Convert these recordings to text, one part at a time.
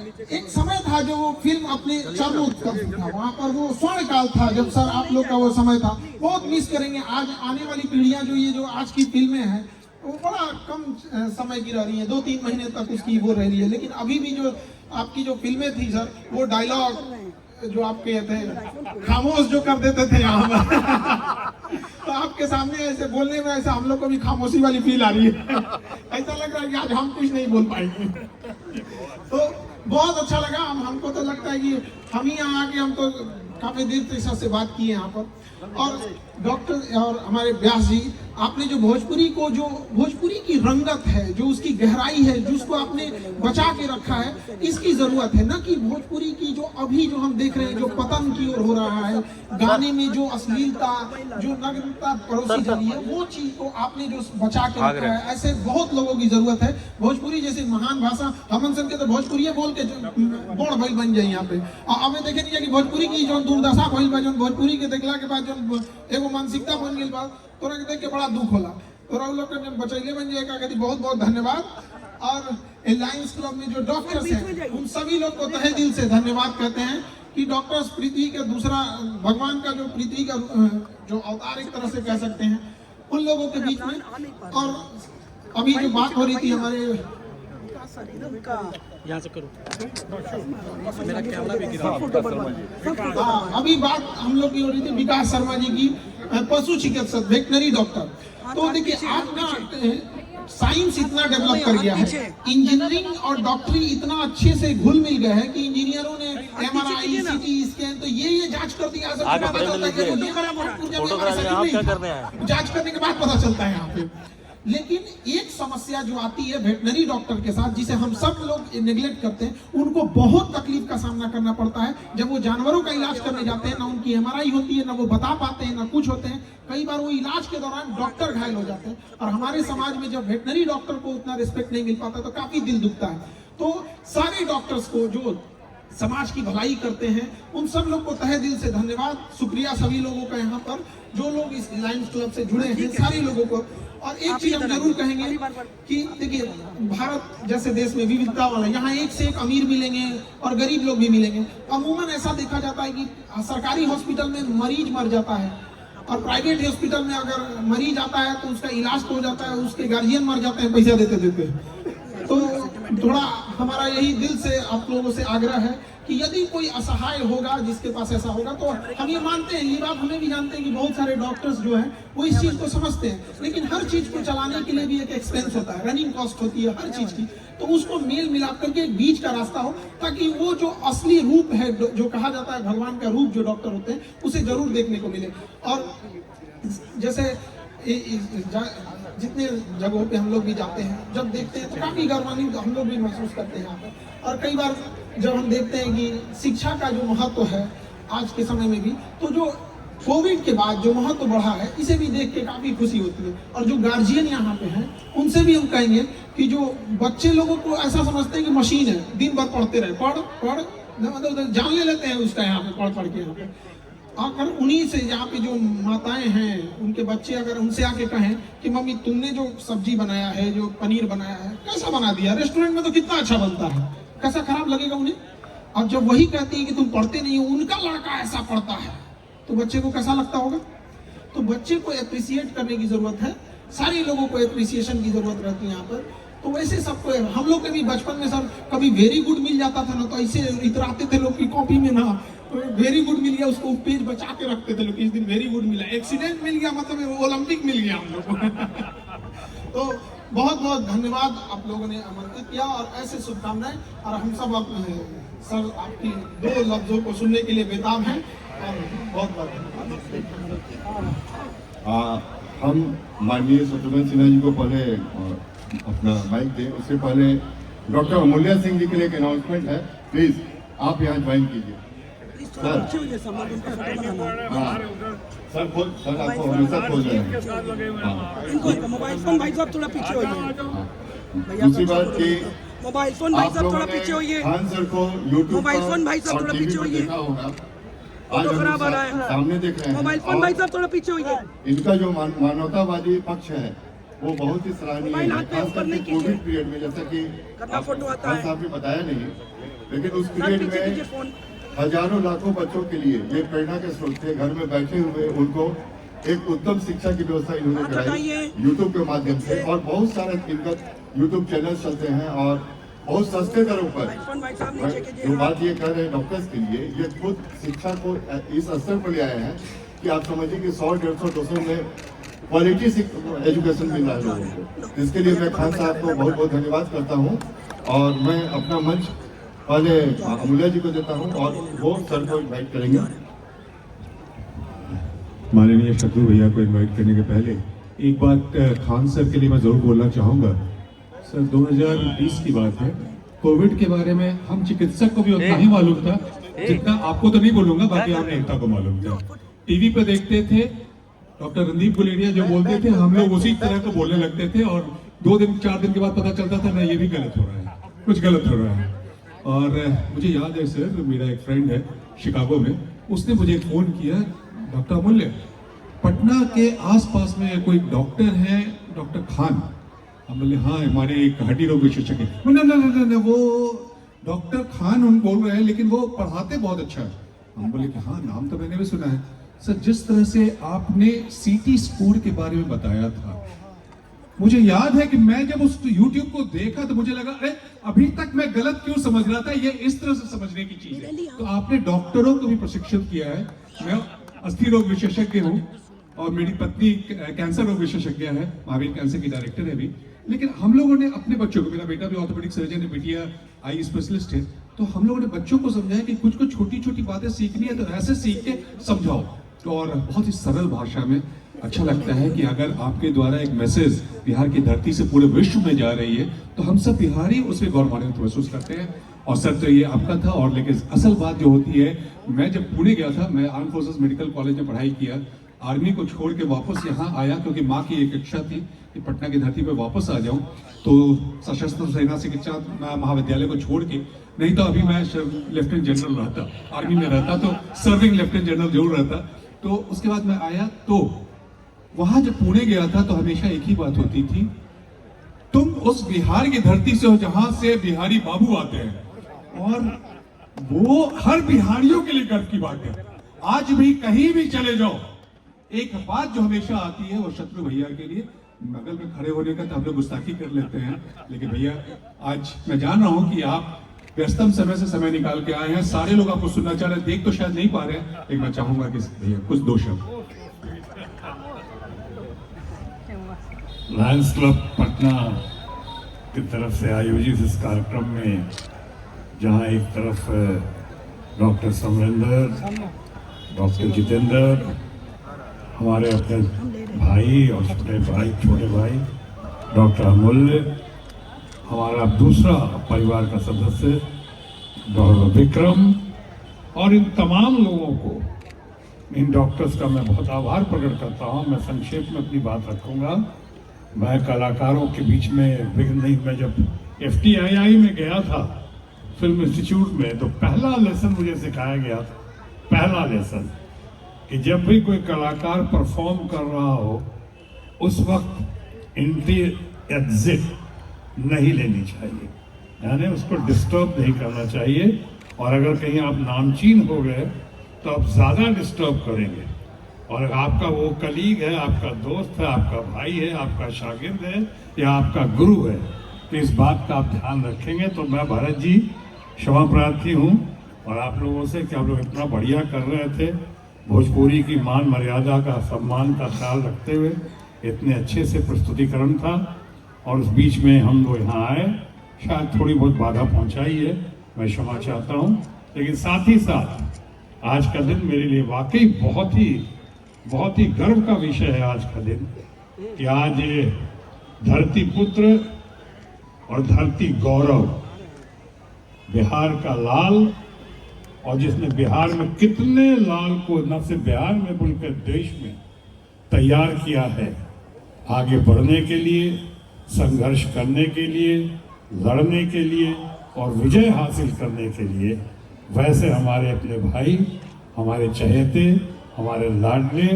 एक समय था जो वो फिल्म अपने चरमोत्कर्ष था, वहाँ पर वो स्वर्ण काल था जब सर आप लोग का वो समय था। बहुत मिस करेंगे। आज आने वाली पीढ़ियां जो ये जो आज की फिल्में हैं वो बड़ा कम समय की रह रही है, 2-3 महीने तक उसकी वो रह रही है। लेकिन अभी भी जो आपकी जो फिल्में थी सर, वो डायलॉग जो आप कहते हैं खामोश जो कर देते थे यहाँ पर तो आपके सामने ऐसे बोलने में ऐसा हम लोग को भी खामोशी वाली फील आ रही है ऐसा लग रहा है कि आज हम कुछ नहीं बोल पाएंगे तो बहुत अच्छा लगा। हमको तो लगता है कि हम ही यहाँ आके हम तो काफी देर तक सबसे बात की है यहाँ पर। और डॉक्टर और हमारे व्यास जी, आपने जो भोजपुरी की रंगत है, जो उसकी गहराई है, जो उसको आपने बचा के रखा है, इसकी जरूरत है। न कि भोजपुरी की जो अभी जो हम देख रहे हैं जो पतन की ओर हो रहा है, गाने में जो अश्लीलता जो नग्नता परोसी जा रही है, वो चीज को आपने जो बचा के रखा है। ऐसे बहुत लोगों की जरूरत है। भोजपुरी जैसे महान भाषा, हमन सन के तो भोजपुरी बोल के बड़ भइल बन जाए यहाँ पे। अब देखे नहीं कि भोजपुरी की जो दुर्दशा भइल बा, जो भोजपुरी के देखला के बाद जो एगो मानसिकता बन गई बा, तोरा के देख के बड़ा दुख होला। तोरा लोग के बचैले बन जाएगा। कहती बहुत बहुत धन्यवाद। और लायंस क्लब में जो डॉक्टर्स हैं उन सभी लोग को तहे दिल से धन्यवाद कहते हैं कि डॉक्टर्स पृथ्वी के दूसरा भगवान का जो पृथ्वी का जो अवतार एक तरह से कह सकते हैं, उन लोगों के बीच में। और अभी जो बात हो रही थी हमारे यहाँ से करो, मेरा कैमरा भी गिरा। अभी बात हम लोग की हो रही थी विकास शर्मा जी की, पशु चिकित्सक, वेटनरी डॉक्टर। तो देखिए आज ना साइंस इतना डेवलप कर गया है, इंजीनियरिंग और डॉक्टरी इतना अच्छे से घुल मिल गया है कि इंजीनियरों ने MRI CT स्कैन तो ये जांच कर दिया। जांच करने के बाद पता चलता है यहाँ पे। लेकिन एक समस्या जो आती है वेटनरी डॉक्टर के साथ, जिसे हम सब लोग नेग्लेक्ट करते हैं, उनको बहुत तकलीफ का सामना करना पड़ता है जब वो जानवरों का इलाज करने जाते हैं। ना उनकी MRI होती है, ना वो बता पाते हैं, ना कुछ होते हैं। कई बार वो इलाज के दौरान डॉक्टर घायल हो जाते हैं। और हमारे समाज में जब वेटनरी डॉक्टर को उतना रिस्पेक्ट नहीं मिल पाता तो काफी दिल दुखता है। तो सारे डॉक्टर्स को जो समाज की भलाई करते हैं, उन सब लोग को तहे दिल से धन्यवाद, शुक्रिया सभी लोगों का यहाँ पर जो लोग इस लायंस क्लब से जुड़े हैं, सारे लोगों को। और एक चीज हम जरूर कहेंगे कि देखिए भारत जैसे देश में विविधता वाला, यहाँ एक से एक अमीर मिलेंगे और गरीब लोग भी मिलेंगे। अमूमन ऐसा देखा जाता है कि सरकारी हॉस्पिटल में मरीज मर जाता है और प्राइवेट हॉस्पिटल में अगर मरीज आता है तो उसका इलाज तो हो जाता है, उसके गार्जियन मर जाते हैं पैसा देते देते। तो थोड़ा हमारा यही दिल से आप लोगों से आग्रह है कि यदि कोई असहाय होगा, जिसके पास ऐसा होगा, तो हम ये मानते हैं, ये बात हमें भी जानते हैं कि बहुत सारे डॉक्टर्स जो हैं वो इस चीज को समझते हैं। लेकिन हर चीज को चलाने के लिए भी एक एक्सपेंस होता है, रनिंग कॉस्ट होती है हर चीज की। तो उसको मेल मिलाप करके एक बीच का रास्ता हो, ताकि वो जो असली रूप है, जो कहा जाता है भगवान का रूप जो डॉक्टर होते हैं, उसे जरूर देखने को मिले। और जैसे जितने जगहों पे हम लोग भी जाते हैं, जब देखते हैं तो काफी गौरवान्वित हम लोग भी महसूस करते हैं यहाँ पर। और कई बार जब हम देखते हैं कि शिक्षा का जो महत्व है आज के समय में भी, तो जो कोविड के बाद जो महत्व बढ़ा है, इसे भी देख के काफी खुशी होती है। और जो गार्जियन यहाँ पे हैं, उनसे भी हम कहेंगे कि जो बच्चे लोगों को ऐसा समझते हैं कि मशीन है, दिन भर पढ़ते रहे, पढ़ मतलब जान ले लेते हैं उसका यहाँ पे पढ़ के यहाँ पे। अगर उन्हीं से यहाँ पे जो माताएं हैं, उनके बच्चे अगर उनसे आके कहें कि मम्मी तुमने जो सब्जी बनाया है, जो पनीर बनाया है, कैसा बना दिया, रेस्टोरेंट में तो कितना अच्छा बनता है, कैसा खराब लगेगा उन्हें। और जब वही कहती है कि तुम पढ़ते नहीं हो, उनका लड़का ऐसा पढ़ता है, तो बच्चे को कैसा लगता होगा। तो बच्चे को एप्रिसिएट करने की जरूरत है, सारे लोगों को एप्रिसिएशन की जरूरत रहती है यहाँ पर। तो वैसे सबको, हम लोग के भी बचपन में सर कभी वेरी गुड मिल जाता था ना, तो ऐसे इतराते थे लोग की कॉपी में ना, वेरी गुड मिल गया, उसको पेज बचा के रखते थे लोग, इस दिन वेरी गुड मिला, एक्सीडेंट मिल गया मतलब ओलंपिक मिल गया हम लोग को तो बहुत बहुत धन्यवाद, आप लोगों ने आमंत्रित किया और ऐसे शुभकामनाएं। और हम सब सर आपकी 2 लफ्जों को सुनने के लिए बेताब हैं और बहुत बहुत धन्यवाद। हम माननीय शत्रुघ्न सिन्हा जी को पहले अपना माइक दें, उससे पहले डॉक्टर अमूल्य सिंह जी के लिए एक अनाउंसमेंट है, प्लीज आप यहाँ ज्वाइन कीजिए। सर सर आपको हमेशा खोल रहे हैं। मोबाइल फोन भाई साहब थोड़ा पीछे होइए। दूसरी बात कि मोबाइल फोन भाई साहब थोड़ा पीछे होइए। खान सर को यूट्यूब मोबाइल फोन भाई साहब थोड़ा पीछे होइए। देखा होगा, आज खराब आ रहा है, सामने देख रहे हैं। मोबाइल फोन भाई साहब थोड़ा पीछे होइए। इनका जो मानवतावादी पक्ष है वो बहुत ही सराहनीय है, खासकर कोविड पीरियड में, जैसा कि फोटो आता है, साहब ने बताया नहीं लेकिन उस सर पीरियड पीछे कीजिए में फोन। हजारों लाखों बच्चों के लिए ये प्रेरणा के स्रोत थे। घर में बैठे हुए उनको एक उत्तम शिक्षा की व्यवस्था इन्होंने हाथ कराई हटाइए। यूट्यूब के माध्यम से, और बहुत सारे इनका यूट्यूब चैनल चलते हैं और बहुत सस्ते दरों पर। आयुष्मान भाई साहब नीचे कीजिए जो हाथ। बात ये कर रहे हैं डॉक्टर्स के लिए, ये खुद शिक्षा को इस स्तर पर ले आए हैं कि आप समझिए कि 100, 150, 200 में क्वालिटी एजुकेशन मिल रहा है लोगों को। इसके लिए मैं खान साहब को बहुत बहुत धन्यवाद करता हूँ, और मैं अपना मंच पहले अमूल्य जी को देता हूँ और वो सर को इन्वाइट करेंगे। माननीय शत्रु भैया को इनवाइट करने के पहले एक बात खान सर के लिए मैं जरूर बोलना चाहूँगा। सर 2020 की बात है, कोविड के बारे में हम चिकित्सक को भी उतना ही मालूम था जितना आपको तो नहीं बोलूंगा, बाकी आप नेता को मालूम था। टीवी पे देखते थे डॉक्टर रणदीप गुलेरिया जो बोलते थे, हम लोग उसी तरह को बोलने लगते थे, और 2 दिन 4 दिन के बाद पता चलता था नहीं ये भी गलत हो रहा है, कुछ गलत हो रहा है। और मुझे याद है सर, मेरा एक फ्रेंड है शिकागो में, उसने मुझे फ़ोन किया, डॉक्टर अमूल्य पटना के आसपास में कोई डॉक्टर है डॉक्टर खान? हम बोले हाँ, हमारे एक हड्डी रोग विशेषज्ञ। ना वो डॉक्टर खान उन बोल रहे हैं, लेकिन वो पढ़ाते बहुत अच्छा है। हम बोले कि हाँ, नाम तो मैंने भी सुना है। सर जिस तरह से आपने सीटी स्कोर के बारे में बताया था, मुझे याद है कि मैं जब उस YouTube को देखा तो मुझे लगा अरे अभी तक मैं गलत क्यों समझ रहा था, ये इस तरह से समझने की चीज है। तो आपने डॉक्टरों को भी प्रशिक्षित किया है। मैं अस्थि रोग विशेषज्ञ हूँ और मेरी पत्नी कैंसर रोग विशेषज्ञ है, महावीर कैंसर की डायरेक्टर है भी। लेकिन हम लोगों ने अपने बच्चों को, मेरा बेटा भी ऑर्थोपेडिक सर्जन है, बेटिया आई स्पेशलिस्ट है, तो हम लोगों ने बच्चों को समझाया कि कुछ कुछ छोटी छोटी बातें सीखनी है तो ऐसे सीख के समझाओ। तो और बहुत ही सरल भाषा में अच्छा लगता है कि अगर आपके द्वारा एक मैसेज बिहार की धरती से पूरे विश्व में जा रही है तो हम सब बिहारी उसमें गौरवान्वित महसूस करते हैं। और सर तो ये आपका था। और लेकिन असल बात जो होती है, मैं जब पुणे गया था, मैं आर्म फोर्सेस मेडिकल कॉलेज में पढ़ाई किया, आर्मी को छोड़ के वापस यहाँ आया क्योंकि माँ की एक इच्छा थी कि पटना की धरती पर वापस आ जाऊँ। तो सशस्त्र सेना चिकित्सा महाविद्यालय को छोड़ के, नहीं तो अभी मैं लेफ्टिनेंट जनरल रहता, आर्मी में रहता तो सर्विंग लेफ्टिनेंट जनरल जरूर रहता। तो उसके बाद मैं आया, तो वहां जब पुणे गया था तो हमेशा एक ही बात होती थी, तुम उस बिहार की धरती से हो जहां से बिहारी बाबू आते हैं, और वो हर बिहारियों के लिए गर्व की बात है। आज भी कहीं भी चले जाओ, एक बात जो हमेशा आती है वो शत्रु भैया के लिए, बगल में खड़े होने का तो हम लोग गुस्ताखी कर लेते हैं, लेकिन भैया आज मैं जान रहा हूं कि आप व्यस्तम समय से समय निकाल के आए हैं, सारे लोग आपको सुनना चाह रहे हैं, देख तो शायद नहीं पा रहे हैं, लेकिन मैं चाहूंगा कि भैया कुछ 2 शब्द। लायंस क्लब पटना की तरफ से आयोजित इस कार्यक्रम में, जहां एक तरफ डॉक्टर समरेंद्र, डॉक्टर जितेंद्र, हमारे अपने भाई और छोटे भाई डॉक्टर अमूल्य, हमारा दूसरा परिवार का सदस्य डॉक्टर विक्रम, और इन तमाम लोगों को, इन डॉक्टर्स का मैं बहुत आभार प्रकट करता हूं। मैं संक्षेप में अपनी बात रखूंगा। मैं कलाकारों के बीच में विघ्न नहीं। मैं जब FTII में गया था फिल्म इंस्टीट्यूट में, तो पहला लेसन मुझे सिखाया गया था, पहला लेसन, कि जब भी कोई कलाकार परफॉर्म कर रहा हो उस वक्त एंट्री एग्जिट नहीं लेनी चाहिए, यानी उसको डिस्टर्ब नहीं करना चाहिए। और अगर कहीं आप नामचीन हो गए तो आप ज़्यादा डिस्टर्ब करेंगे, और आपका वो कलीग है, आपका दोस्त है, आपका भाई है, आपका शागिर्द है या आपका गुरु है, तो इस बात का आप ध्यान रखेंगे। तो मैं भरत जी क्षमा प्रार्थी हूँ और आप लोगों से कि आप लोग इतना बढ़िया कर रहे थे, भोजपुरी की मान मर्यादा का, सम्मान का ख्याल रखते हुए इतने अच्छे से प्रस्तुतिकरण था। और उस बीच में हम लोग यहाँ आए, शायद थोड़ी बहुत बाधा पहुँचाई है, मैं क्षमा चाहता हूँ। लेकिन साथ ही साथ आज का दिन मेरे लिए वाकई बहुत ही गर्व का विषय है आज का दिन, कि आज ये धरती पुत्र और धरती गौरव, बिहार का लाल, और जिसने बिहार में कितने लाल को न सिर्फ बिहार में बल्कि देश में तैयार किया है आगे बढ़ने के लिए, संघर्ष करने के लिए, लड़ने के लिए और विजय हासिल करने के लिए। वैसे हमारे अपने भाई, हमारे चहेते, हमारे लाडले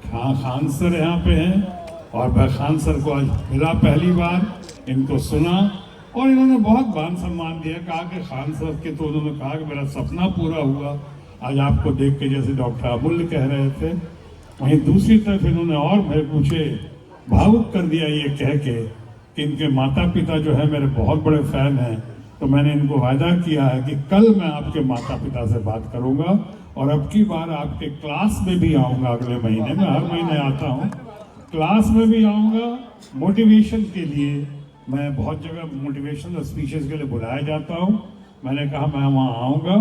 खान सर यहाँ पे हैं, और मैं खान सर को आज मिला पहली बार, इनको सुना और इन्होंने बहुत मान सम्मान दिया, कहा कि खान साहब के, तो उन्होंने कहा कि मेरा सपना पूरा हुआ आज आपको देख के, जैसे डॉक्टर अमूल्य कह रहे थे। वहीं दूसरी तरफ इन्होंने और मुझे भावुक कर दिया ये कह के कि इनके माता पिता जो है मेरे बहुत बड़े फैन हैं। तो मैंने इनको वायदा किया है कि कल मैं आपके माता पिता से बात करूंगा और अब की बार आपके क्लास में भी आऊंगा। अगले महीने में, हर महीने आता हूं, क्लास में भी आऊंगा। मोटिवेशन के लिए मैं बहुत जगह मोटिवेशनल स्पीचेस के लिए बुलाया जाता हूं। मैंने कहा मैं वहां आऊंगा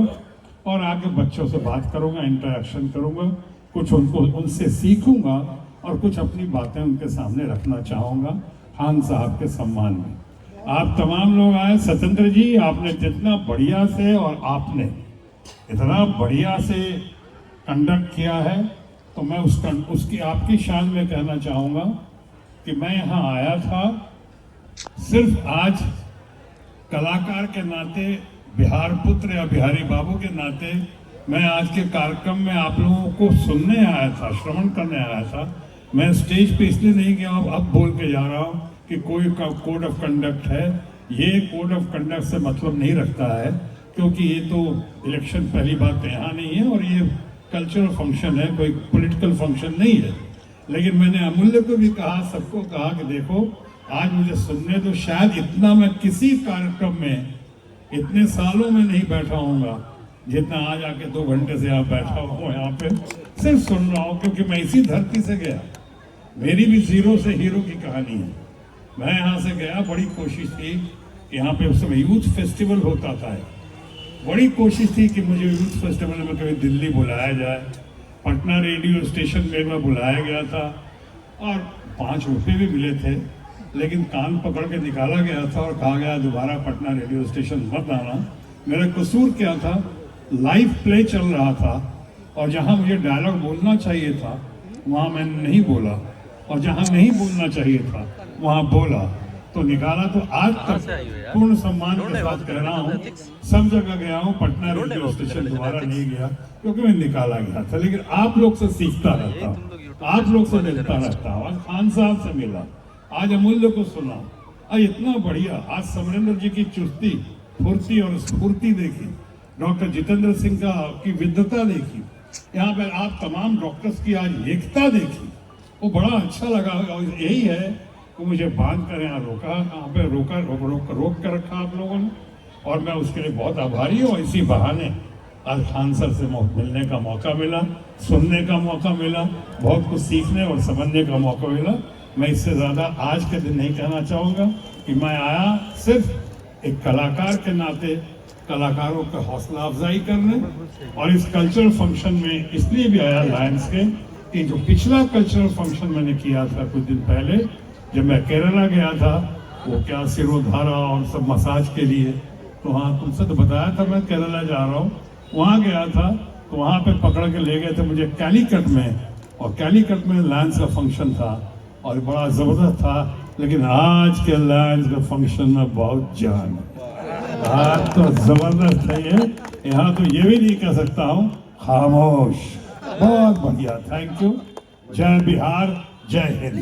और आके बच्चों से बात करूंगा, इंटरेक्शन करूंगा, कुछ उनसे सीखूंगा और कुछ अपनी बातें उनके सामने रखना चाहूंगा खान साहब के सम्मान में। आप तमाम लोग आए। सत्येंद्र जी, आपने जितना बढ़िया से और आपने इतना बढ़िया से कंडक्ट किया है, तो मैं उसकी आपकी शान में कहना चाहूँगा कि मैं यहाँ आया था सिर्फ आज कलाकार के नाते, बिहार पुत्र या बिहारी बाबू के नाते मैं आज के कार्यक्रम में आप लोगों को सुनने आया था, श्रवण करने आया था। मैं स्टेज पे इसलिए नहीं गया, अब बोल के जा रहा हूँ कि कोई कोड ऑफ कंडक्ट है। ये कोड ऑफ कंडक्ट से मतलब नहीं रखता है, क्योंकि ये तो इलेक्शन पहली बात तो यहाँ नहीं है और ये कल्चरल फंक्शन है, कोई पॉलिटिकल फंक्शन नहीं है। लेकिन मैंने अमूल्य को भी कहा, सबको कहा कि देखो आज मुझे सुनने तो, शायद इतना मैं किसी कार्यक्रम में इतने सालों में नहीं बैठा हूँगा जितना आज आके 2 घंटे से यहाँ बैठा हूँ, यहाँ पे सिर्फ सुन रहा हूँ, क्योंकि मैं इसी धरती से गया। मेरी भी जीरो से हीरो की कहानी है। मैं यहाँ से गया, बड़ी कोशिश थी कि यहाँ पे उस समय यूथ फेस्टिवल होता था, बड़ी कोशिश थी कि मुझे यूथ फेस्टिवल में कभी दिल्ली बुलाया जाए। पटना रेडियो स्टेशन पे मैं बुलाया गया था और 5 रुपये भी मिले थे, लेकिन कान पकड़ के निकाला गया था और कहा गया दोबारा पटना रेडियो स्टेशन मत आना। मेरा कसूर क्या था, लाइव प्ले चल रहा था और जहाँ मुझे डायलॉग बोलना चाहिए था वहाँ मैंने नहीं बोला, और जहाँ नहीं बोलना चाहिए था वहाँ बोला, तो निकाला। तो आज तक पूर्ण सम्मान के साथ कह रहा हूँ, सब जगह गया हूँ, पटना रेडियो स्टेशन दोबारा नहीं गया क्योंकि मैं निकाला गया था। लेकिन आप लोग से सीखता रहता हूँ, आप लोग से मिलता रहता हूँ। आज खान साहब से मिला, आज अमूल्य को सुना, आज इतना बढ़िया। आज समरेंद्र जी की चुस्ती, फुर्ती और स्फूर्ति देखी, डॉक्टर जितेंद्र सिंह की विद्वता देखी, यहाँ पर आप तमाम डॉक्टर्स की आज एकता देखी, वो बड़ा अच्छा लगा। और यही है कि मुझे बांध कर यहाँ रोका, यहाँ पे रोक कर रखा आप लोगों ने, और मैं उसके लिए बहुत आभारी हूँ। इसी बहाने आज खान सर से मिलने का मौका मिला, सुनने का मौका मिला, बहुत कुछ सीखने और समझने का मौका मिला। मैं इससे ज़्यादा आज के दिन नहीं कहना चाहूँगा कि मैं आया सिर्फ एक कलाकार के नाते कलाकारों का हौसला अफजाई करने, और इस कल्चरल फंक्शन में इसलिए भी आया लायंस के कि जो पिछला कल्चरल फंक्शन मैंने किया था कुछ दिन पहले, जब मैं केरला गया था, वो क्या सिरोधारा और सब मसाज के लिए, तो हाँ तुमसे तो बताया था मैं केरला जा रहा हूँ, वहाँ गया था तो वहाँ पे पकड़ के ले गए थे मुझे कैलीकट में, और कैलीकट में लायंस का फंक्शन था और बड़ा ज़बरदस्त था। लेकिन आज के लायंस का फंक्शन में बहुत जान है, आज तो ज़बरदस्त है ये, यहाँ तो ये भी नहीं कह सकता हूँ खामोश। बहुत बढ़िया, थैंक यू। जय बिहार, जय हिंद।